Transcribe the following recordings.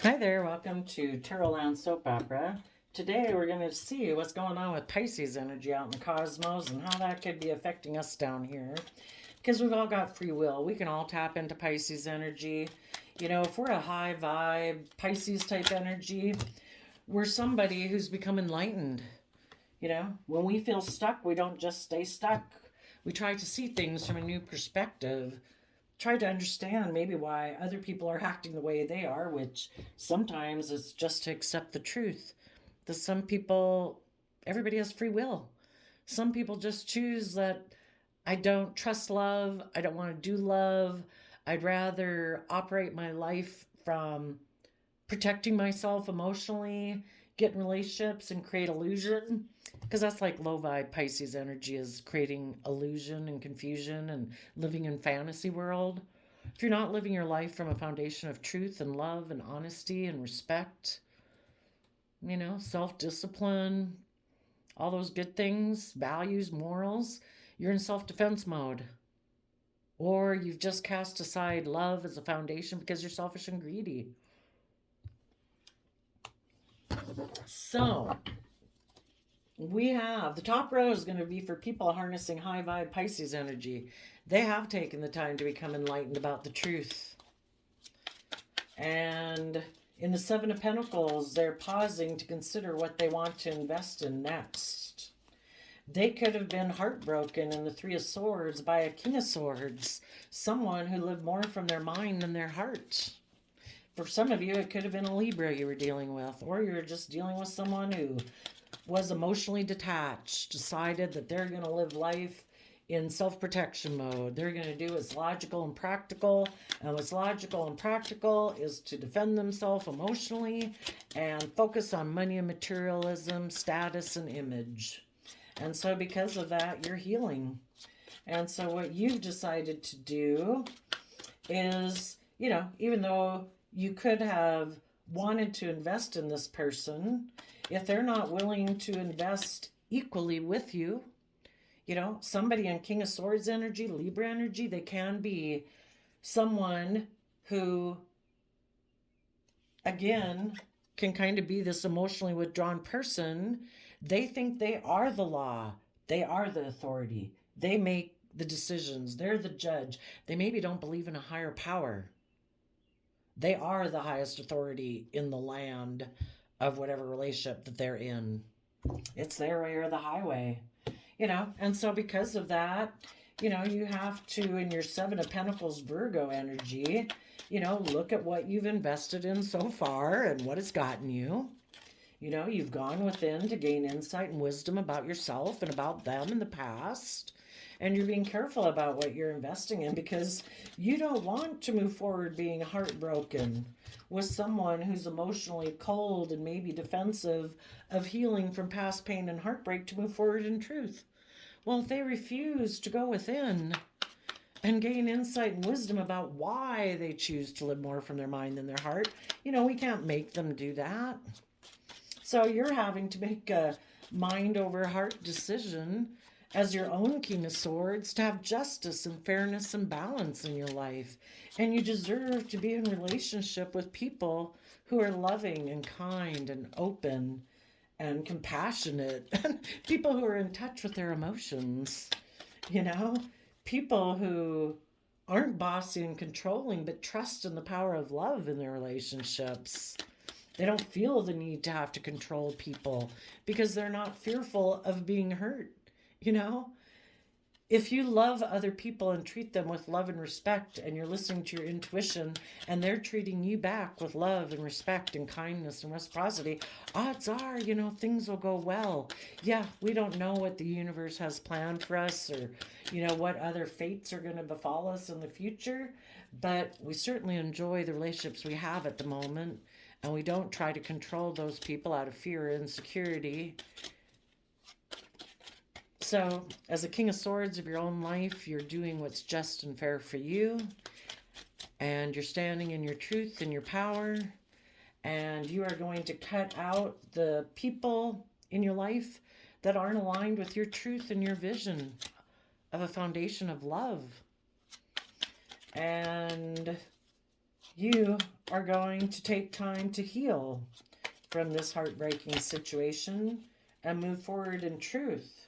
Hi there, welcome to Tarot Land Soap Opera. Today we're going to see what's going on with Pisces energy out in the cosmos and how that could be affecting us down here. Because we've all got free will. We can all tap into Pisces energy. You know, if we're a high vibe, Pisces type energy, we're somebody who's become enlightened. You know, when we feel stuck, we don't just stay stuck. We try to see things from a new perspective, try to understand maybe why other people are acting the way they are, which sometimes is just to accept the truth. That some people, everybody has free will. Some people just choose that I don't trust love, I don't want to do love, I'd rather operate my life from protecting myself emotionally, get in relationships and create illusion. Because that's like low vibe Pisces energy, is creating illusion and confusion and living in fantasy world. If you're not living your life from a foundation of truth and love and honesty and respect, you know, self discipline, all those good things, values, morals, you're in self defense mode. Or you've just cast aside love as a foundation because you're selfish and greedy. So, we have the top row is going to be for people harnessing high vibe Pisces energy. They have taken the time to become enlightened about the truth. And in the Seven of Pentacles, they're pausing to consider what they want to invest in next. They could have been heartbroken in the Three of Swords by a King of Swords, someone who lived more from their mind than their heart. For some of you, it could have been a Libra you were dealing with, or you're just dealing with someone who was emotionally detached, decided that they're going to live life in self-protection mode. They're going to do what's logical and practical, and what's logical and practical is to defend themselves emotionally and focus on money and materialism, status and image. And so because of that, you're healing. And so what you've decided to do is, you know, even though you could have wanted to invest in this person, if they're not willing to invest equally with you, you know, somebody in King of Swords energy, Libra energy, they can be someone who, again, can kind of be this emotionally withdrawn person. They think they are the law, they are the authority, they make the decisions, they're the judge. They maybe don't believe in a higher power. They are the highest authority in the land of whatever relationship that they're in. It's their way or the highway, you know. And so because of that, you know, you have to, in your Seven of Pentacles Virgo energy, you know, look at what you've invested in so far and what it's gotten you. You know, you've gone within to gain insight and wisdom about yourself and about them in the past. And you're being careful about what you're investing in because you don't want to move forward being heartbroken with someone who's emotionally cold and maybe defensive of healing from past pain and heartbreak to move forward in truth. Well, if they refuse to go within and gain insight and wisdom about why they choose to live more from their mind than their heart, you know, we can't make them do that. So you're having to make a mind over heart decision as your own King of Swords to have justice and fairness and balance in your life. And you deserve to be in relationship with people who are loving and kind and open and compassionate, and people who are in touch with their emotions, you know, people who aren't bossy and controlling but trust in the power of love in their relationships. They don't feel the need to have to control people because they're not fearful of being hurt, you know? If you love other people and treat them with love and respect, and you're listening to your intuition and they're treating you back with love and respect and kindness and reciprocity, odds are, you know, things will go well. Yeah, we don't know what the universe has planned for us or, you know, what other fates are going to befall us in the future, but we certainly enjoy the relationships we have at the moment, and we don't try to control those people out of fear or insecurity. So, as a King of Swords of your own life, you're doing what's just and fair for you, and you're standing in your truth and your power, and you are going to cut out the people in your life that aren't aligned with your truth and your vision of a foundation of love. And you are going to take time to heal from this heartbreaking situation and move forward in truth.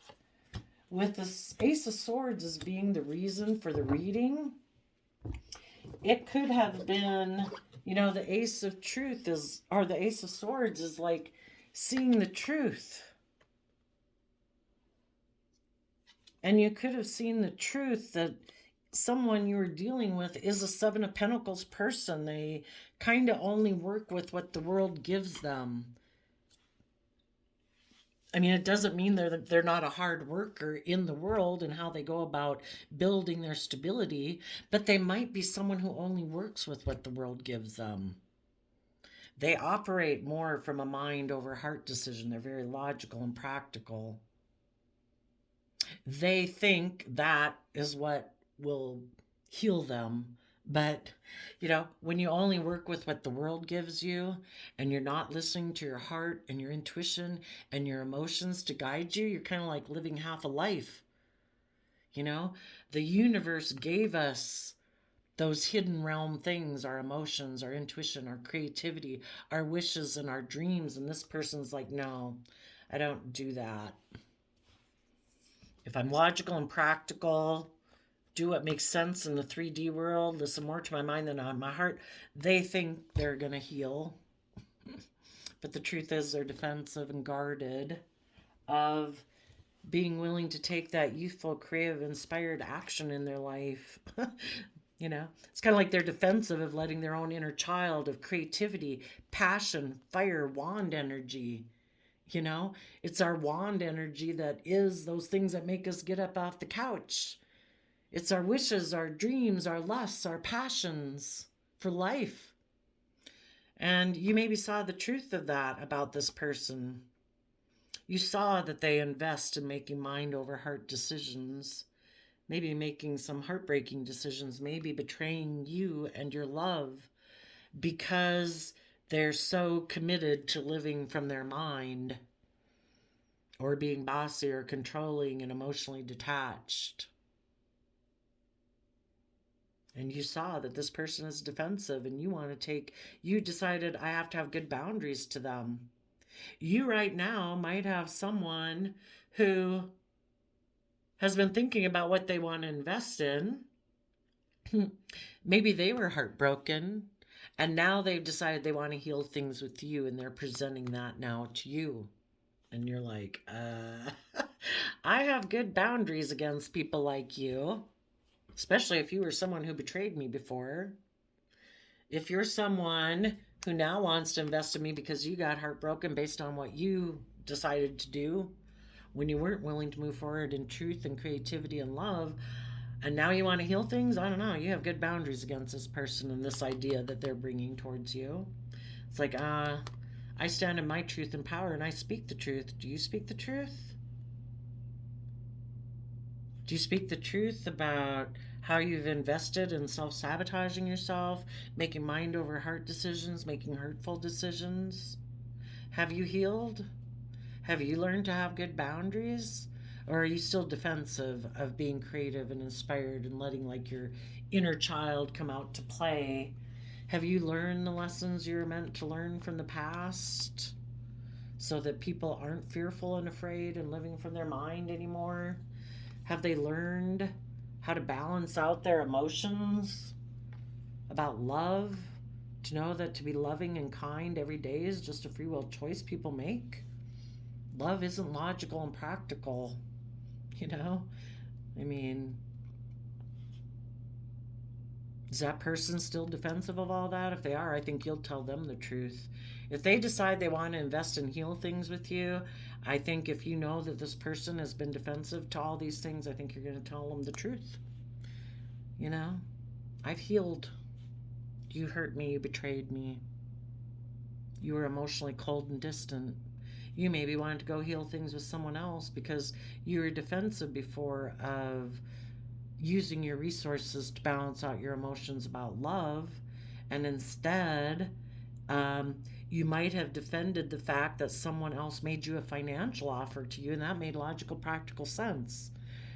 With this Ace of Swords as being the reason for the reading, it could have been, the Ace of Truth is, or the Ace of Swords is like seeing the truth. And you could have seen the truth that someone you were dealing with is a Seven of Pentacles person. They kind of only work with what the world gives them. I mean, it doesn't mean they're not a hard worker in the world and how they go about building their stability, but they might be someone who only works with what the world gives them. They operate more from a mind over heart decision. They're very logical and practical. They think that is what will heal them. But, when you only work with what the world gives you and you're not listening to your heart and your intuition and your emotions to guide you, you're kind of like living half a life. The universe gave us those hidden realm things, our emotions, our intuition, our creativity, our wishes, and our dreams. And this person's like, no, I don't do that. If I'm logical and practical, do what makes sense in the 3D world, listen more to my mind than on my heart, they think they're going to heal. But the truth is they're defensive and guarded of being willing to take that youthful, creative, inspired action in their life. It's kind of like they're defensive of letting their own inner child of creativity, passion, fire, wand energy. It's our wand energy that is those things that make us get up off the couch. It's our wishes, our dreams, our lusts, our passions for life. And you maybe saw the truth of that about this person. You saw that they invest in making mind over heart decisions, maybe making some heartbreaking decisions, maybe betraying you and your love because they're so committed to living from their mind or being bossy or controlling and emotionally detached. And you saw that this person is defensive and you decided I have to have good boundaries to them. You right now might have someone who has been thinking about what they want to invest in. Maybe they were heartbroken and now they've decided they want to heal things with you and they're presenting that now to you. And you're like, I have good boundaries against people like you. Especially if you were someone who betrayed me before. If you're someone who now wants to invest in me because you got heartbroken based on what you decided to do when you weren't willing to move forward in truth and creativity and love, and now you want to heal things, I don't know. You have good boundaries against this person and this idea that they're bringing towards you. It's like, I stand in my truth and power and I speak the truth. Do you speak the truth? Do you speak the truth about how you've invested in self-sabotaging yourself, making mind over heart decisions, making hurtful decisions? Have you healed? Have you learned to have good boundaries? Or are you still defensive of being creative and inspired and letting like your inner child come out to play? Have you learned the lessons you're meant to learn from the past so that people aren't fearful and afraid and living from their mind anymore? Have they learned how to balance out their emotions about love? To know that to be loving and kind every day is just a free will choice people make? Love isn't logical and practical, I mean, is that person still defensive of all that? If they are, I think you'll tell them the truth. If they decide they want to invest and heal things with you, I think if you know that this person has been defensive to all these things, I think you're going to tell them the truth. I've healed. You hurt me, you betrayed me. You were emotionally cold and distant. You maybe wanted to go heal things with someone else because you were defensive before of using your resources to balance out your emotions about love. And instead, you might have defended the fact that someone else made you a financial offer to you, and that made logical, practical sense.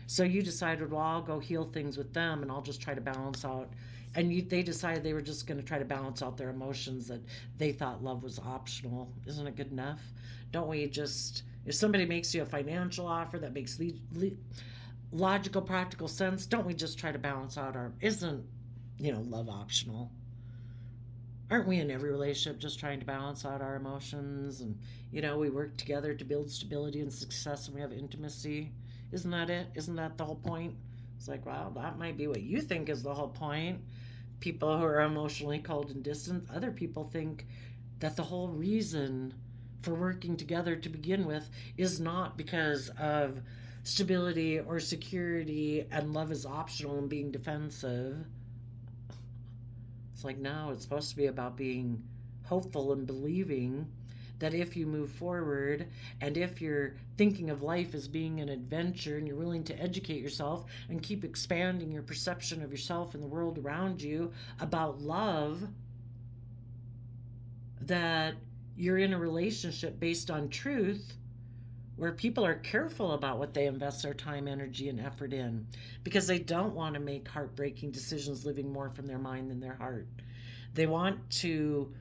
So you decided, well, I'll go heal things with them and I'll just try to balance out And they decided they were just going to try to balance out their emotions, that they thought love was optional. Isn't it good enough? Don't we just, if somebody makes you a financial offer that makes logical, practical sense, don't we just try to balance out our, isn't, love optional? Aren't we in every relationship just trying to balance out our emotions? And, we work together to build stability and success, and we have intimacy. Isn't that it? Isn't that the whole point? It's like, well, that might be what you think is the whole point. People who are emotionally cold and distant, other people think that the whole reason for working together to begin with is not because of stability or security and love is optional and being defensive. It's like, no, it's supposed to be about being hopeful and believing that if you move forward and if you're thinking of life as being an adventure and you're willing to educate yourself and keep expanding your perception of yourself and the world around you about love, that you're in a relationship based on truth where people are careful about what they invest their time, energy, and effort in, because they don't want to make heartbreaking decisions living more from their mind than their heart. They want to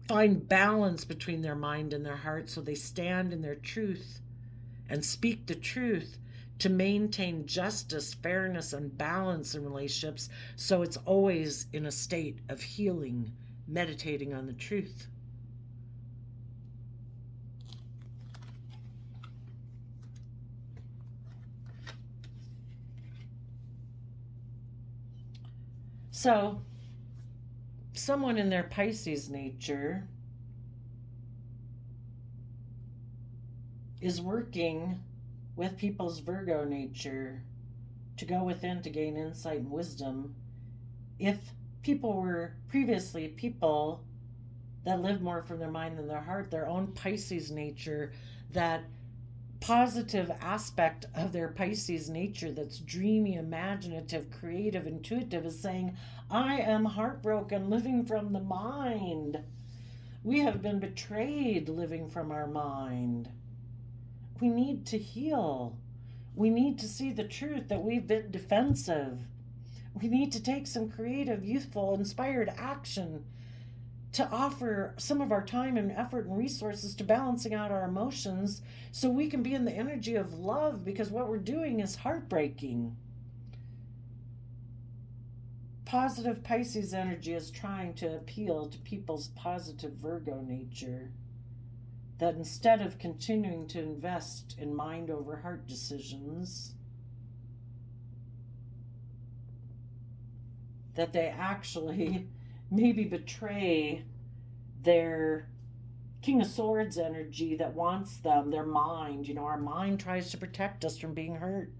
find balance between their mind and their heart, so they stand in their truth and speak the truth to maintain justice, fairness, and balance in relationships, so it's always in a state of healing, meditating on the truth. So, someone in their Pisces nature is working with people's Virgo nature to go within to gain insight and wisdom. If people were previously people that lived more from their mind than their heart, their own Pisces nature, that positive aspect of their Pisces nature that's dreamy, imaginative, creative, intuitive is saying, I am heartbroken living from the mind. We have been betrayed living from our mind. We need to heal. We need to see the truth that we've been defensive. We need to take some creative, youthful, inspired action to offer some of our time and effort and resources to balancing out our emotions so we can be in the energy of love, because what we're doing is heartbreaking. Positive Pisces energy is trying to appeal to people's positive Virgo nature, that instead of continuing to invest in mind over heart decisions, that they actually maybe betray their King of Swords energy that wants them, their mind. Our mind tries to protect us from being hurt.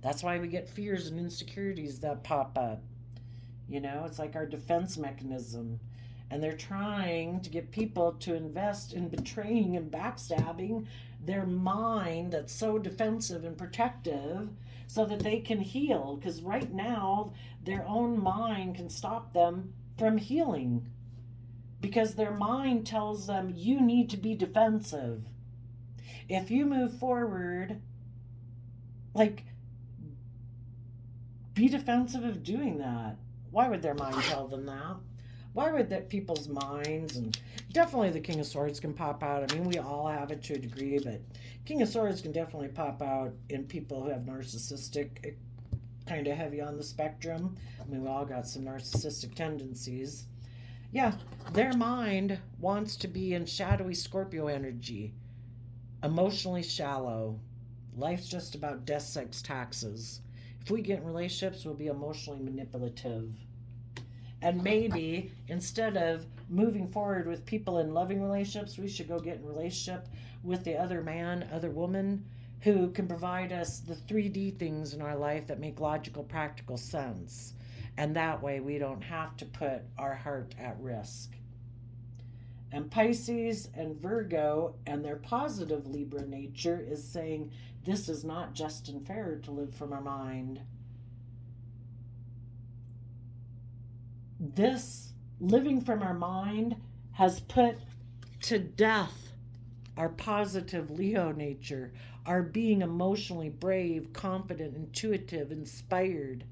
That's why we get fears and insecurities that pop up. It's like our defense mechanism. And they're trying to get people to invest in betraying and backstabbing their mind that's so defensive and protective so that they can heal. Because right now, their own mind can stop them from healing, because their mind tells them you need to be defensive. If you move forward, be defensive of doing that. Why would their mind tell them that? Why would that people's minds, and definitely the King of Swords can pop out. I mean, we all have it to a degree, but King of Swords can definitely pop out in people who have narcissistic, kind of heavy on the spectrum. I mean, we all got some narcissistic tendencies. Yeah, their mind wants to be in shadowy Scorpio energy, emotionally shallow. Life's just about death, sex, taxes. If we get in relationships, we'll be emotionally manipulative. And maybe instead of moving forward with people in loving relationships, we should go get in a relationship with the other man, other woman, who can provide us the 3D things in our life that make logical, practical sense. And that way we don't have to put our heart at risk. And Pisces and Virgo and their positive Libra nature is saying this is not just and fair to live from our mind. This living from our mind has put to death our positive Leo nature, our being emotionally brave, confident, intuitive, inspired.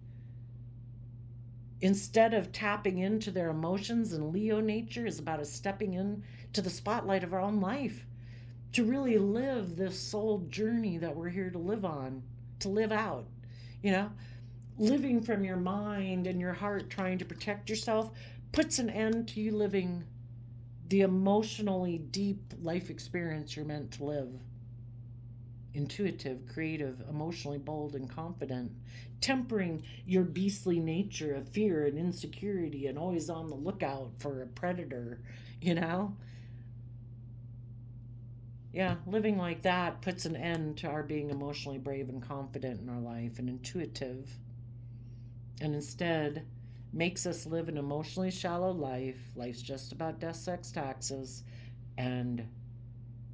instead of tapping into their emotions, and Leo nature is about us stepping in to the spotlight of our own life to really live this soul journey that we're here to live on, to live out. You know, living from your mind and your heart, trying to protect yourself, puts an end to you living the emotionally deep life experience you're meant to live. Intuitive, creative, emotionally bold, and confident, tempering your beastly nature of fear and insecurity and always on the lookout for a predator, you know? Yeah, living like that puts an end to our being emotionally brave and confident in our life and intuitive, and instead makes us live an emotionally shallow life. Life's just about death, sex, taxes, and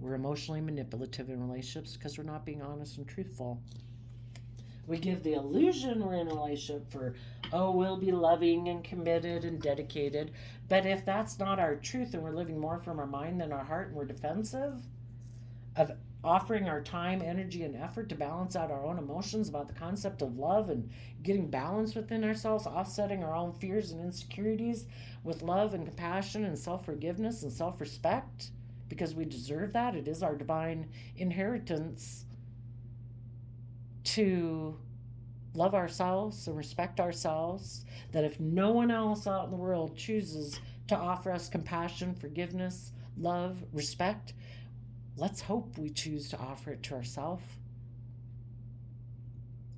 we're emotionally manipulative in relationships because we're not being honest and truthful. We give the illusion we're in a relationship for, oh, we'll be loving and committed and dedicated. But if that's not our truth and we're living more from our mind than our heart and we're defensive of offering our time, energy, and effort to balance out our own emotions about the concept of love and getting balance within ourselves, offsetting our own fears and insecurities with love and compassion and self-forgiveness and self-respect, because we deserve that. It is our divine inheritance to love ourselves and respect ourselves, that if no one else out in the world chooses to offer us compassion, forgiveness, love, respect, let's hope we choose to offer it to ourselves,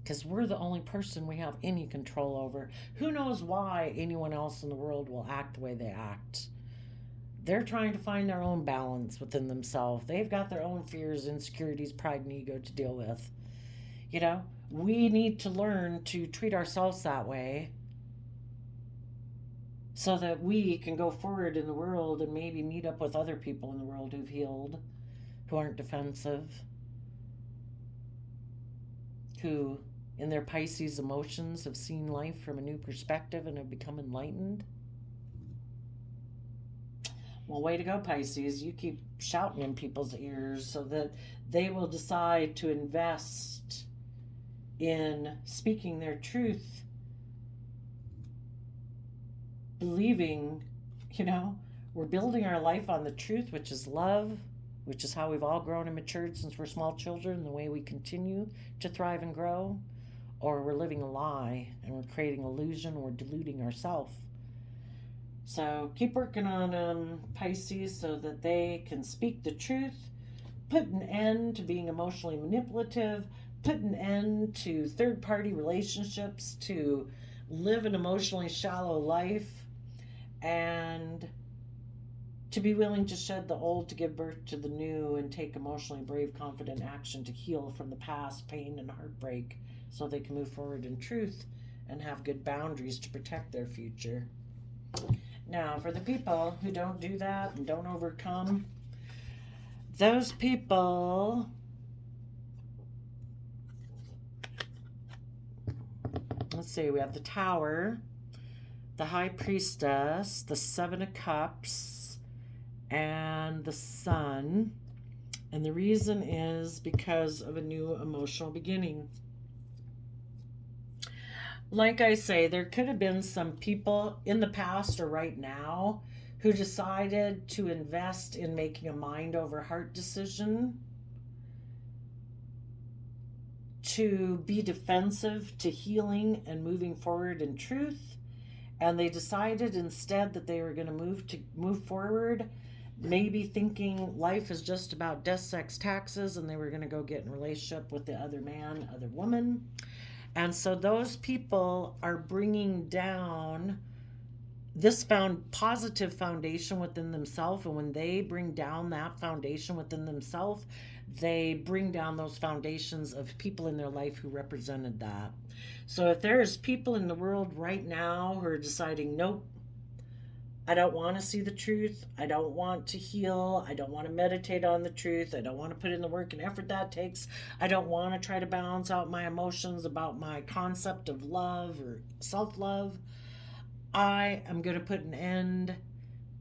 because we're the only person we have any control over. Who knows why anyone else in the world will act the way they act? They're trying to find their own balance within themselves. They've got their own fears, insecurities, pride, and ego to deal with. You know, we need to learn to treat ourselves that way so that we can go forward in the world and maybe meet up with other people in the world who've healed, who aren't defensive, who in their Pisces emotions have seen life from a new perspective and have become enlightened. Well, way to go, Pisces. You keep shouting in people's ears so that they will decide to invest in speaking their truth, believing, we're building our life on the truth, which is love, which is how we've all grown and matured since we're small children, the way we continue to thrive and grow, or we're living a lie and we're creating illusion or deluding ourselves. So keep working on Pisces so that they can speak the truth, put an end to being emotionally manipulative, put an end to third-party relationships, to live an emotionally shallow life, and to be willing to shed the old to give birth to the new and take emotionally brave, confident action to heal from the past pain and heartbreak so they can move forward in truth and have good boundaries to protect their future. Now, for the people who don't do that and don't overcome, those people, let's see, we have the Tower, the High Priestess, the Seven of Cups, and the Sun. And the reason is because of a new emotional beginning. Like I say, there could have been some people in the past or right now who decided to invest in making a mind over heart decision, to be defensive to healing and moving forward in truth. And they decided instead that they were going to move forward, maybe thinking life is just about death, sex, taxes, and they were going to go get in a relationship with the other man, other woman. And so those people are bringing down this positive foundation within themselves. And when they bring down that foundation within themselves, they bring down those foundations of people in their life who represented that. So if there's people in the world right now who are deciding, nope, I don't want to see the truth, I don't want to heal, I don't want to meditate on the truth, I don't want to put in the work and effort that takes, I don't want to try to balance out my emotions about my concept of love or self-love, I am going to put an end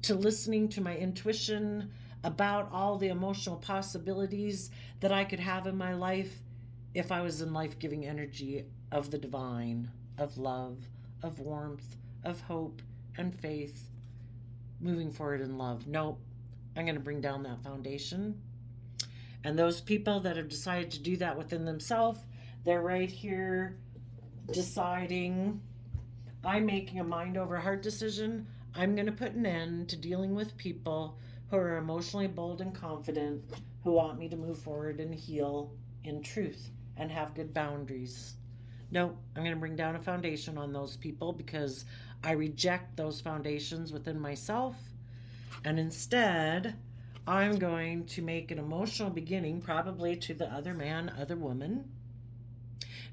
to listening to my intuition about all the emotional possibilities that I could have in my life if I was in life-giving energy of the divine, of love, of warmth, of hope and faith moving forward in love. Nope, I'm going to bring down that foundation. And those people that have decided to do that within themselves, they're right here deciding, I'm making a mind over heart decision. I'm going to put an end to dealing with people who are emotionally bold and confident, who want me to move forward and heal in truth and have good boundaries. Nope, I'm going to bring down a foundation on those people because I reject those foundations within myself. And instead, I'm going to make an emotional beginning, probably to the other man, other woman.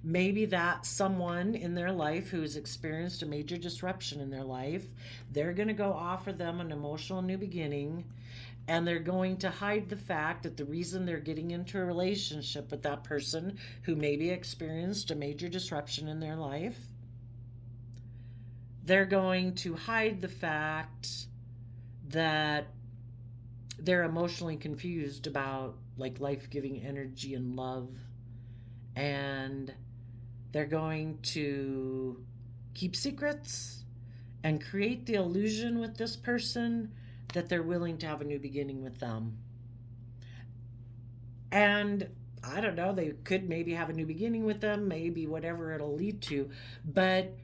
Maybe that's someone in their life who's experienced a major disruption in their life. They're going to go offer them an emotional new beginning, and they're going to hide the fact that the reason they're getting into a relationship with that person who maybe experienced a major disruption in their life, they're going to hide the fact that they're emotionally confused about like life-giving energy and love, and they're going to keep secrets and create the illusion with this person that they're willing to have a new beginning with them. And I don't know, they could maybe have a new beginning with them, maybe whatever it'll lead to, but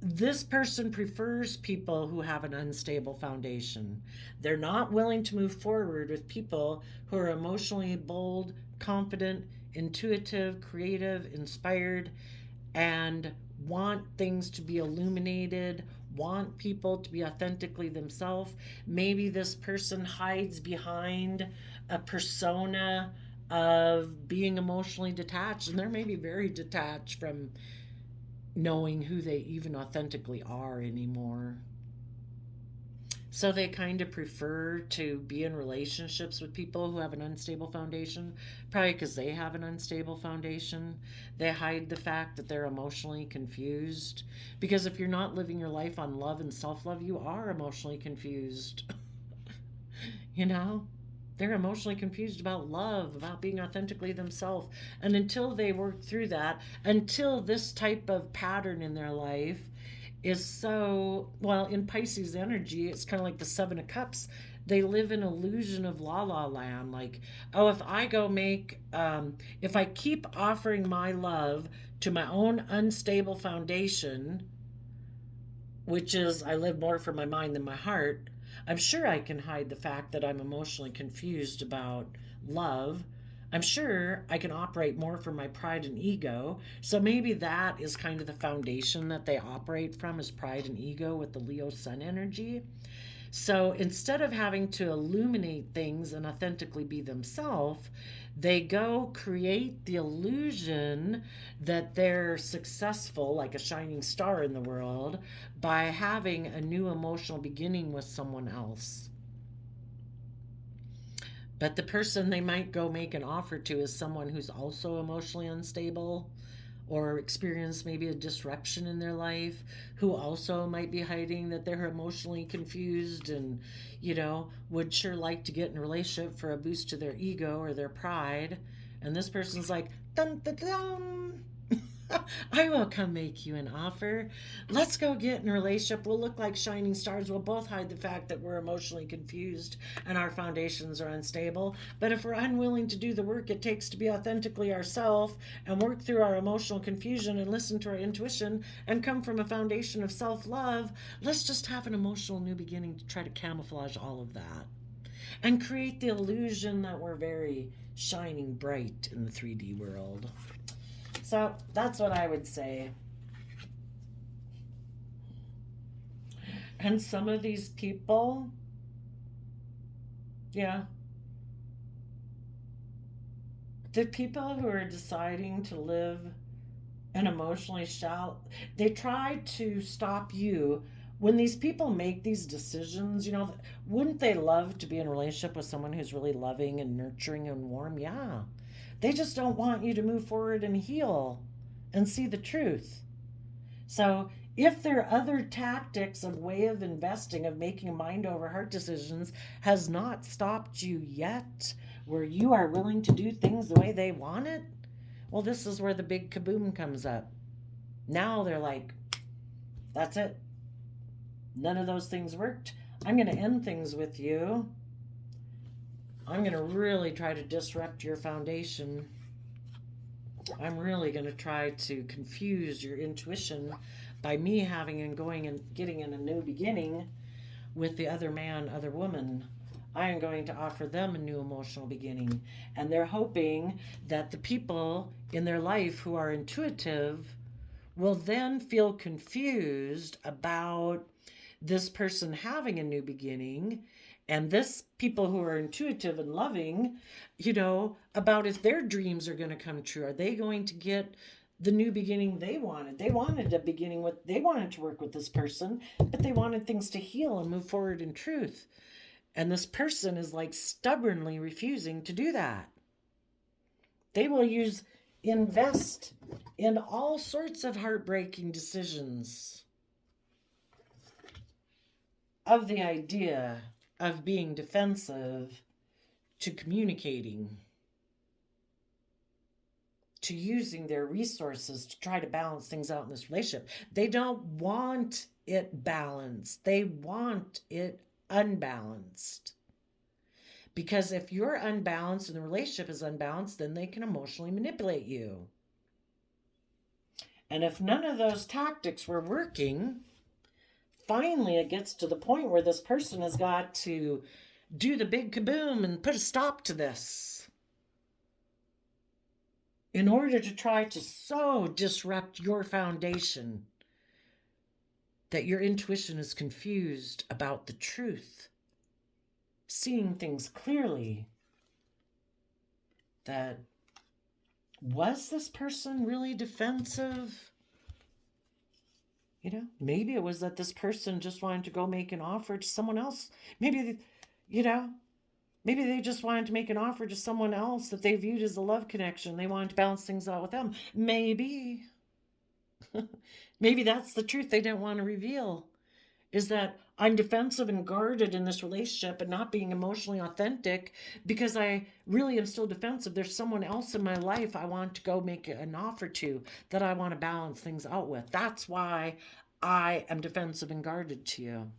this person prefers people who have an unstable foundation. They're not willing to move forward with people who are emotionally bold, confident, intuitive, creative, inspired, and want things to be illuminated, want people to be authentically themselves. Maybe this person hides behind a persona of being emotionally detached, and they're maybe very detached from knowing who they even authentically are anymore. So they kind of prefer to be in relationships with people who have an unstable foundation, probably because they have an unstable foundation. They hide the fact that they're emotionally confused. Because if you're not living your life on love and self love, you are emotionally confused. You know? They're emotionally confused about love, about being authentically themselves. And until they work through that, until this type of pattern in their life is so, well, in Pisces energy, it's kind of like the Seven of Cups. They live in illusion of la la land. Like, oh, if I go make, if I keep offering my love to my own unstable foundation, which is I live more for my mind than my heart, I'm sure I can hide the fact that I'm emotionally confused about love. I'm sure I can operate more from my pride and ego. So maybe that is kind of the foundation that they operate from, is pride and ego with the Leo sun energy. So instead of having to illuminate things and authentically be themselves, they go create the illusion that they're successful, like a shining star in the world, by having a new emotional beginning with someone else. But the person they might go make an offer to is someone who's also emotionally unstable or experience maybe a disruption in their life, who also might be hiding that they're emotionally confused and, would sure like to get in a relationship for a boost to their ego or their pride. And this person's like, dun dun dun. I will come make you an offer. Let's go get in a relationship. We'll look like shining stars. We'll both hide the fact that we're emotionally confused and our foundations are unstable. But if we're unwilling to do the work it takes to be authentically ourselves and work through our emotional confusion and listen to our intuition and come from a foundation of self love, let's just have an emotional new beginning to try to camouflage all of that and create the illusion that we're very shining bright in the 3D world. So that's what I would say. And some of these people, yeah, the people who are deciding to live an emotionally shallow, they try to stop you. When these people make these decisions, wouldn't they love to be in a relationship with someone who's really loving and nurturing and warm? Yeah. They just don't want you to move forward and heal and see the truth. So if their other tactics of way of investing, of making mind over heart decisions, has not stopped you yet, where you are willing to do things the way they want it, well, this is where the big kaboom comes up. Now they're like, That's it. None of those things worked. I'm going to end things with you. I'm going to really try to disrupt your foundation. I'm really going to try to confuse your intuition by me having and going and getting in a new beginning with the other man, other woman. I am going to offer them a new emotional beginning. And they're hoping that the people in their life who are intuitive will then feel confused about this person having a new beginning, and this people who are intuitive and loving, about if their dreams are going to come true. Are they going to get the new beginning they wanted? They wanted a beginning with, they wanted to work with this person, but they wanted things to heal and move forward in truth. And this person is like stubbornly refusing to do that. They will invest in all sorts of heartbreaking decisions of the idea of being defensive to communicating, to using their resources to try to balance things out in this relationship. They don't want it balanced. They want it unbalanced. Because if you're unbalanced and the relationship is unbalanced, then they can emotionally manipulate you. And if none of those tactics were working, finally it gets to the point where this person has got to do the big kaboom and put a stop to this in order to try to so disrupt your foundation that your intuition is confused about the truth, seeing things clearly. That, was this person really defensive? Maybe it was that this person just wanted to go make an offer to someone else. Maybe, maybe they just wanted to make an offer to someone else that they viewed as a love connection. They wanted to balance things out with them. Maybe. Maybe that's the truth they didn't want to reveal, is that I'm defensive and guarded in this relationship and not being emotionally authentic because I really am still defensive. There's someone else in my life I want to go make an offer to, that I want to balance things out with. That's why I am defensive and guarded to you.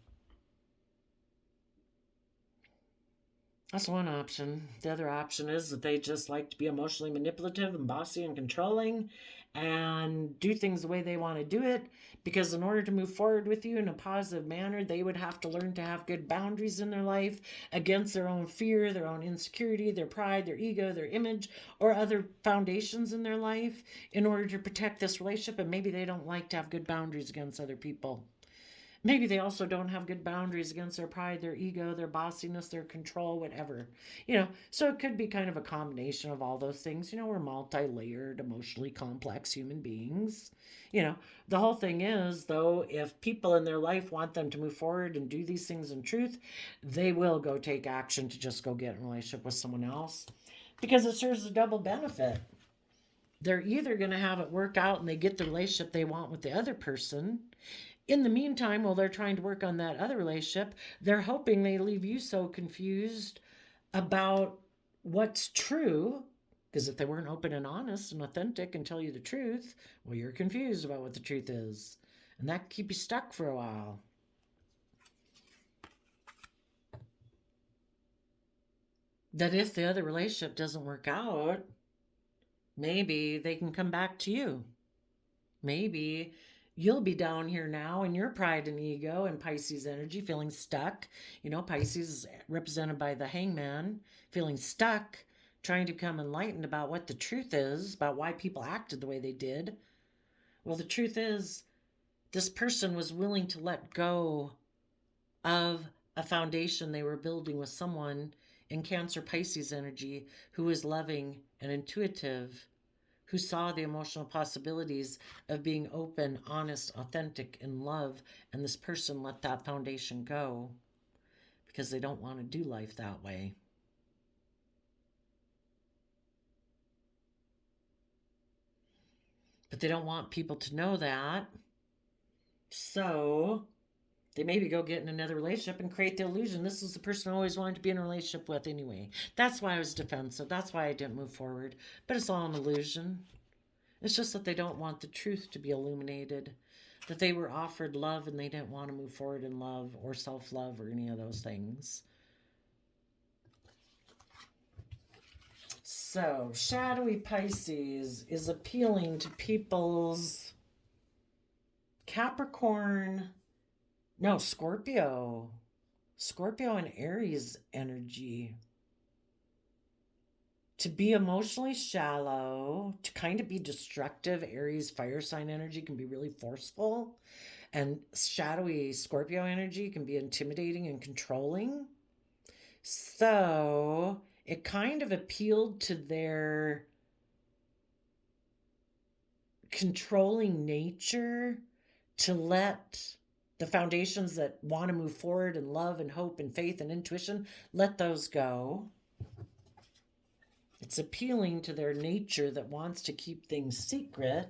That's one option. The other option is that they just like to be emotionally manipulative and bossy and controlling and do things the way they want to do it, because in order to move forward with you in a positive manner, they would have to learn to have good boundaries in their life against their own fear, their own insecurity, their pride, their ego, their image, or other foundations in their life in order to protect this relationship. And maybe they don't like to have good boundaries against other people. Maybe they also don't have good boundaries against their pride, their ego, their bossiness, their control, whatever. So it could be kind of a combination of all those things. We're multi-layered, emotionally complex human beings. The whole thing is, though, if people in their life want them to move forward and do these things in truth, they will go take action to just go get in a relationship with someone else, because it serves a double benefit. They're either going to have it work out and they get the relationship they want with the other person. In the meantime, while they're trying to work on that other relationship, they're hoping they leave you so confused about what's true. Because if they weren't open and honest and authentic and tell you the truth, well, you're confused about what the truth is. And that can keep you stuck for a while. That if the other relationship doesn't work out, maybe they can come back to you. Maybe you'll be down here now in your pride and ego and Pisces energy, feeling stuck. Pisces is represented by the hangman, feeling stuck, trying to become enlightened about what the truth is, about why people acted the way they did. Well, the truth is, this person was willing to let go of a foundation they were building with someone in Cancer Pisces energy who is loving and intuitive, who saw the emotional possibilities of being open, honest, authentic, in love, and this person let that foundation go because they don't want to do life that way. But they don't want people to know that, so they maybe go get in another relationship and create the illusion this is the person I always wanted to be in a relationship with anyway. That's why I was defensive. That's why I didn't move forward. But it's all an illusion. It's just that they don't want the truth to be illuminated. that they were offered love and they didn't want to move forward in love or self-love or any of those things. So, shadowy Pisces is appealing to people's Scorpio and Aries energy. To be emotionally shallow, to kind of be destructive. Aries fire sign energy can be really forceful, and shadowy Scorpio energy can be intimidating and controlling. So it kind of appealed to their controlling nature to let the foundations that want to move forward in love and hope and faith and intuition, let those go. It's appealing to their nature that wants to keep things secret.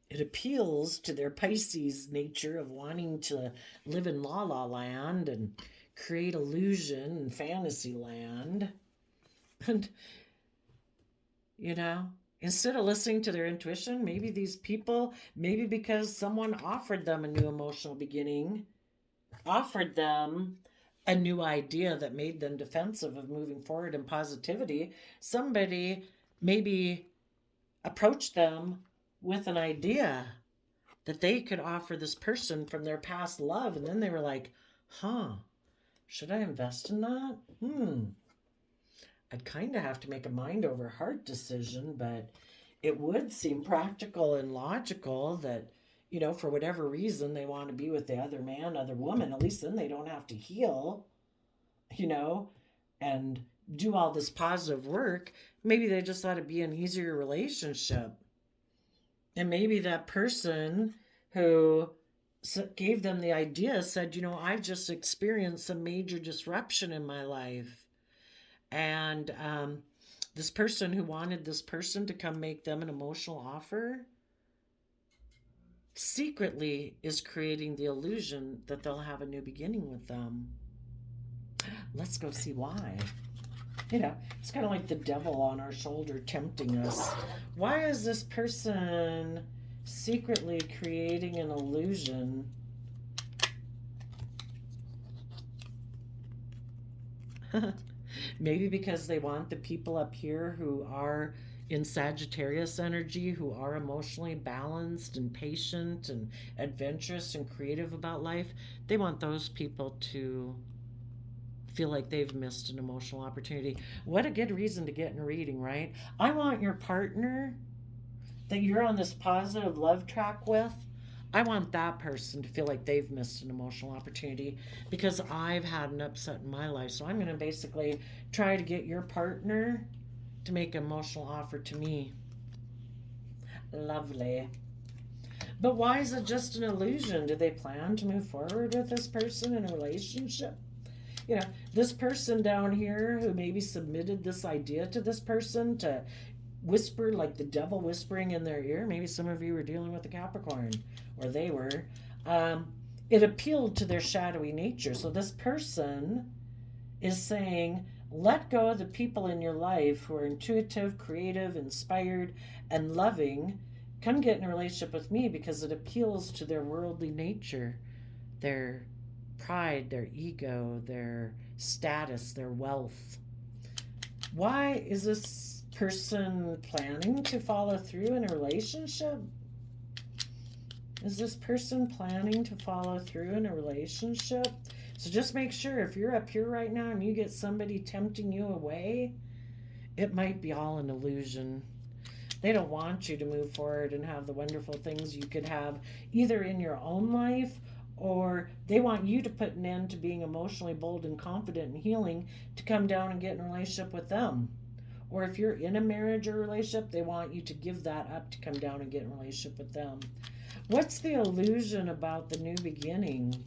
It appeals to their Pisces nature of wanting to live in la la land and create illusion and fantasy land. And, instead of listening to their intuition, maybe these people, maybe because someone offered them a new emotional beginning, offered them a new idea that made them defensive of moving forward in positivity, somebody maybe approached them with an idea that they could offer this person from their past love, and then they were like, should I invest in that? I'd kind of have to make a mind over heart decision, but it would seem practical and logical that, for whatever reason they want to be with the other man, other woman, at least then they don't have to heal, and do all this positive work. Maybe they just thought it'd be an easier relationship. And maybe that person who gave them the idea said, I've just experienced some major disruption in my life. And this person who wanted this person to come make them an emotional offer secretly is creating the illusion that they'll have a new beginning with them. Let's go see why. It's kind of like the devil on our shoulder tempting us. Why is this person secretly creating an illusion? Maybe because they want the people up here who are in Sagittarius energy, who are emotionally balanced and patient and adventurous and creative about life. They want those people to feel like they've missed an emotional opportunity. What a good reason to get in a reading, right? I want your partner that you're on this positive love track with, I want that person to feel like they've missed an emotional opportunity because I've had an upset in my life. So I'm going to basically try to get your partner to make an emotional offer to me. Lovely. But why is it just an illusion? Do they plan to move forward with this person in a relationship? This person down here who maybe submitted this idea to this person to whisper, like the devil whispering in their ear. Maybe some of you were dealing with a Capricorn, or they were. It appealed to their shadowy nature. So this person is saying, let go of the people in your life who are intuitive, creative, inspired, and loving. Come get in a relationship with me because it appeals to their worldly nature, their pride, their ego, their status, their wealth. Why is this person planning to follow through in a relationship? Is this person planning to follow through in a relationship? So just make sure if you're up here right now and you get somebody tempting you away, it might be all an illusion. They don't want you to move forward and have the wonderful things you could have either in your own life, or they want you to put an end to being emotionally bold and confident and healing to come down and get in a relationship with them. Or if you're in a marriage or relationship, they want you to give that up to come down and get in a relationship with them. What's the illusion about the new beginning?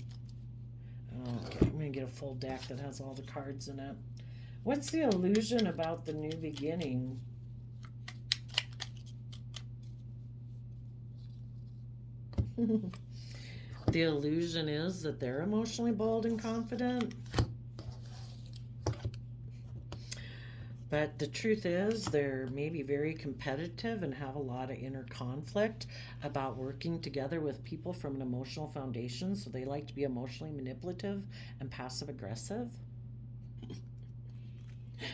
Okay, I'm going to get a full deck that has all the cards in it. What's the illusion about the new beginning? The illusion is that they're emotionally bold and confident. But the truth is, they're maybe very competitive and have a lot of inner conflict about working together with people from an emotional foundation. So they like to be emotionally manipulative and passive aggressive.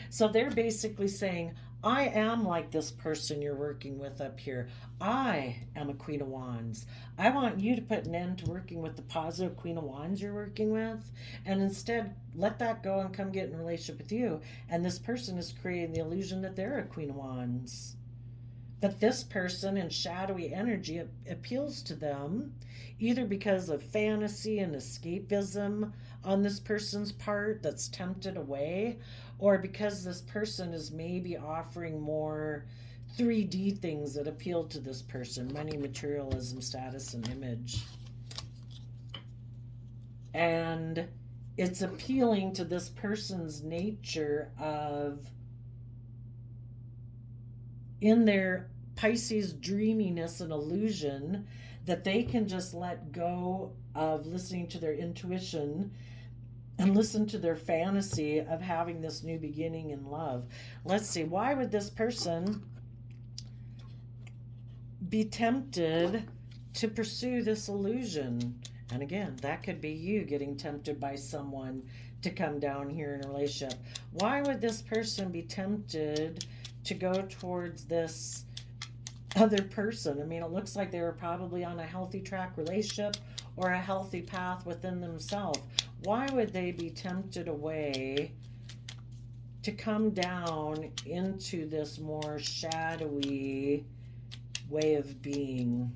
So they're basically saying, I am like this person you're working with up here. I am a Queen of Wands. I want you to put an end to working with the positive Queen of Wands you're working with, and instead let that go and come get in a relationship with you. And this person is creating the illusion that they're a Queen of Wands. But this person in shadowy energy appeals to them either because of fantasy and escapism on this person's part that's tempted away, or because this person is maybe offering more 3D things that appeal to this person: money, materialism, status, and image. And it's appealing to this person's nature of, in their Pisces dreaminess and illusion, that they can just let go of listening to their intuition and listen to their fantasy of having this new beginning in love. Let's see, why would this person be tempted to pursue this illusion? And again, that could be you getting tempted by someone to come down here in a relationship. Why would this person be tempted to go towards this other person? I mean, it looks like they were probably on a healthy track relationship or a healthy path within themselves. Why would they be tempted away to come down into this more shadowy way of being?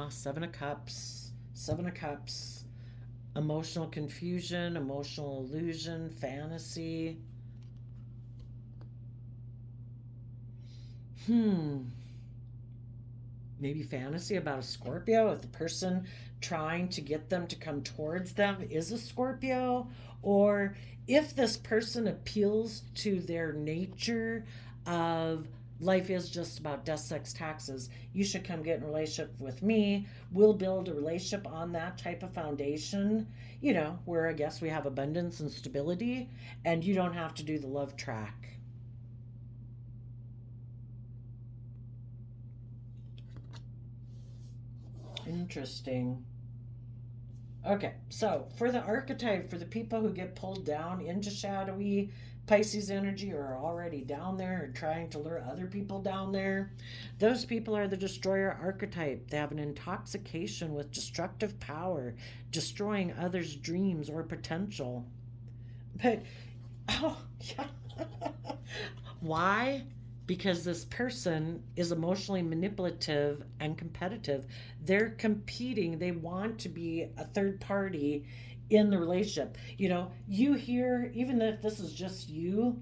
Seven of Cups. Seven of Cups. Emotional confusion, emotional illusion, fantasy. Maybe fantasy about a Scorpio, if the person trying to get them to come towards them is a Scorpio, or if this person appeals to their nature of life is just about death, sex, taxes. You should come get in a relationship with me. We'll build a relationship on that type of foundation, where I guess we have abundance and stability, and you don't have to do the love track. Interesting. Okay, so for the archetype, for the people who get pulled down into shadowy Pisces energy or are already down there or trying to lure other people down there, those people are the destroyer archetype. They have an intoxication with destructive power, destroying others' dreams or potential. But, oh, yeah. Why? Because this person is emotionally manipulative and competitive. They're competing. They want to be a third party in the relationship. You hear, even if this is just you,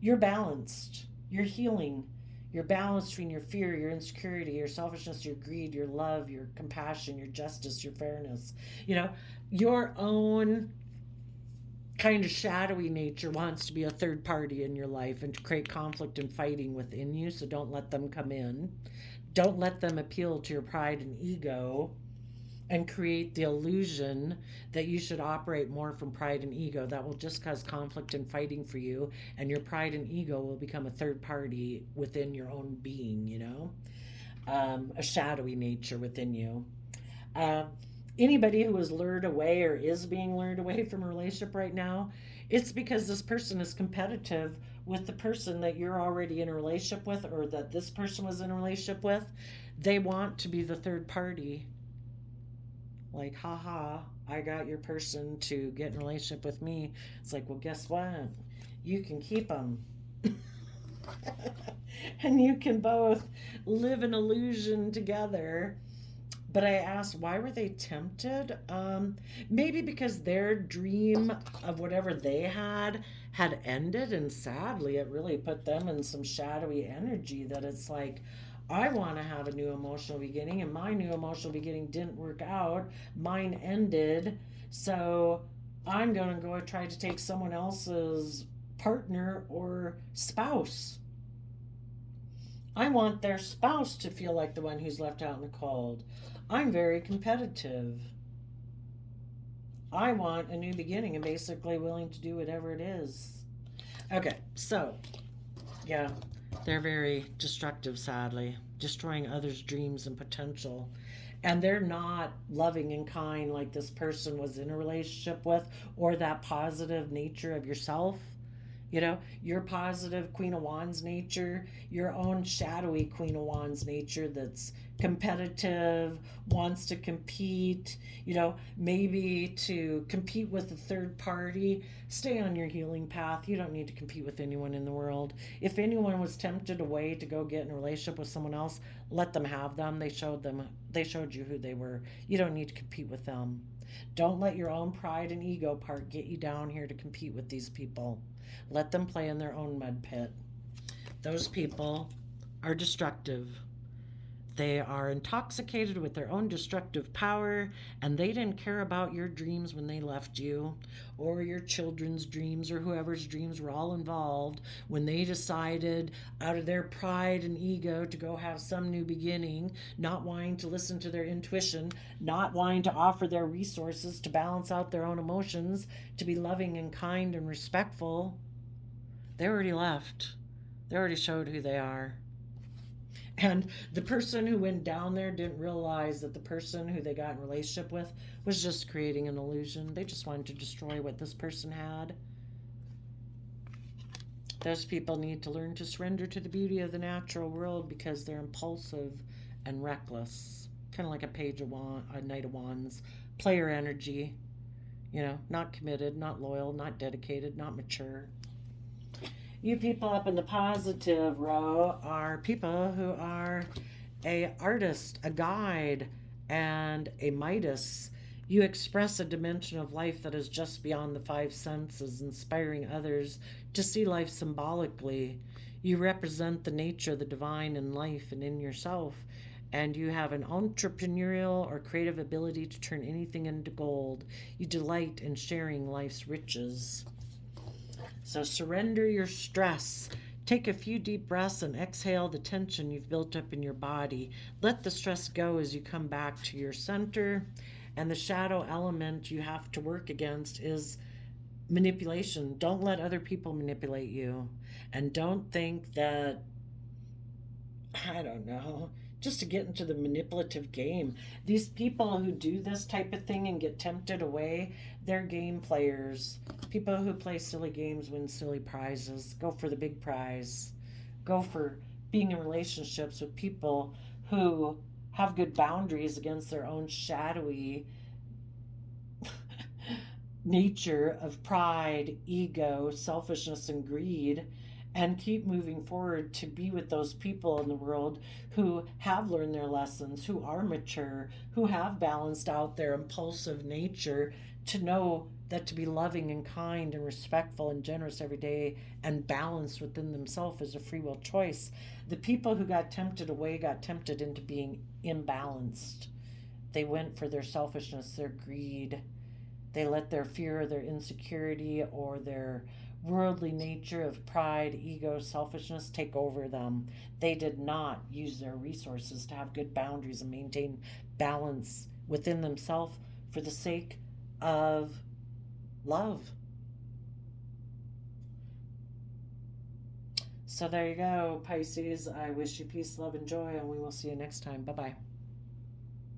you're balanced, you're healing, you're balanced between your fear, your insecurity, your selfishness, your greed, your love, your compassion, your justice, your fairness. Your own kind of shadowy nature wants to be a third party in your life and to create conflict and fighting within you. So don't let them come in. Don't let them appeal to your pride and ego and create the illusion that you should operate more from pride and ego. That will just cause conflict and fighting for you, and your pride and ego will become a third party within your own being, a shadowy nature within you. Anybody who is lured away or is being lured away from a relationship right now, it's because this person is competitive with the person that you're already in a relationship with, or that this person was in a relationship with. They want to be the third party. Like, haha, I got your person to get in a relationship with me. It's like, well, guess what? You can keep them. And you can both live an illusion together. But I asked, why were they tempted? Maybe because their dream of whatever they had ended, and sadly, it really put them in some shadowy energy that it's like, I want to have a new emotional beginning, and my new emotional beginning didn't work out. Mine ended, so I'm going to go try to take someone else's partner or spouse. I want their spouse to feel like the one who's left out in the cold. I'm very competitive. I want a new beginning and basically willing to do whatever it is. Okay, so yeah, they're very destructive, sadly, destroying others' dreams and potential. And they're not loving and kind like this person was in a relationship with, or that positive nature of yourself. You know, your positive Queen of Wands nature, your own shadowy Queen of Wands nature that's competitive, wants to compete, maybe to compete with a third party. Stay on your healing path. You don't need to compete with anyone in the world. If anyone was tempted away to go get in a relationship with someone else, let them have them. They showed you who they were. You don't need to compete with them. Don't let your own pride and ego part get you down here to compete with these people. Let them play in their own mud pit. Those people are destructive. They are intoxicated with their own destructive power, and they didn't care about your dreams when they left you, or your children's dreams, or whoever's dreams were all involved when they decided, out of their pride and ego, to go have some new beginning, not wanting to listen to their intuition, not wanting to offer their resources to balance out their own emotions, to be loving and kind and respectful. They already left. They already showed who they are. And the person who went down there didn't realize that the person who they got in a relationship with was just creating an illusion. They just wanted to destroy what this person had. Those people need to learn to surrender to the beauty of the natural world because they're impulsive and reckless. Kind of like a Knight of Wands. Player energy. Not committed, not loyal, not dedicated, not mature. You people up in the positive row are people who are a artist, a guide, and a Midas. You express a dimension of life that is just beyond the five senses, inspiring others to see life symbolically. You represent the nature of the divine in life and in yourself, and you have an entrepreneurial or creative ability to turn anything into gold. You delight in sharing life's riches. So surrender your stress. Take a few deep breaths and exhale the tension you've built up in your body. Let the stress go as you come back to your center. And the shadow element you have to work against is manipulation. Don't let other people manipulate you. And don't think that, I don't know, just to get into the manipulative game. These people who do this type of thing and get tempted away, they're game players. People who play silly games win silly prizes. Go for the big prize. Go for being in relationships with people who have good boundaries against their own shadowy nature of pride, ego, selfishness, and greed, and keep moving forward to be with those people in the world who have learned their lessons, who are mature, who have balanced out their impulsive nature to know that to be loving and kind and respectful and generous every day and balanced within themselves is a free will choice. The people who got tempted away got tempted into being imbalanced. They went for their selfishness, their greed. They let their fear, their insecurity, or their worldly nature of pride, ego, selfishness take over them. They did not use their resources to have good boundaries and maintain balance within themselves for the sake of love. So there you go, Pisces. I wish you peace, love, and joy, and we will see you next time. Bye bye.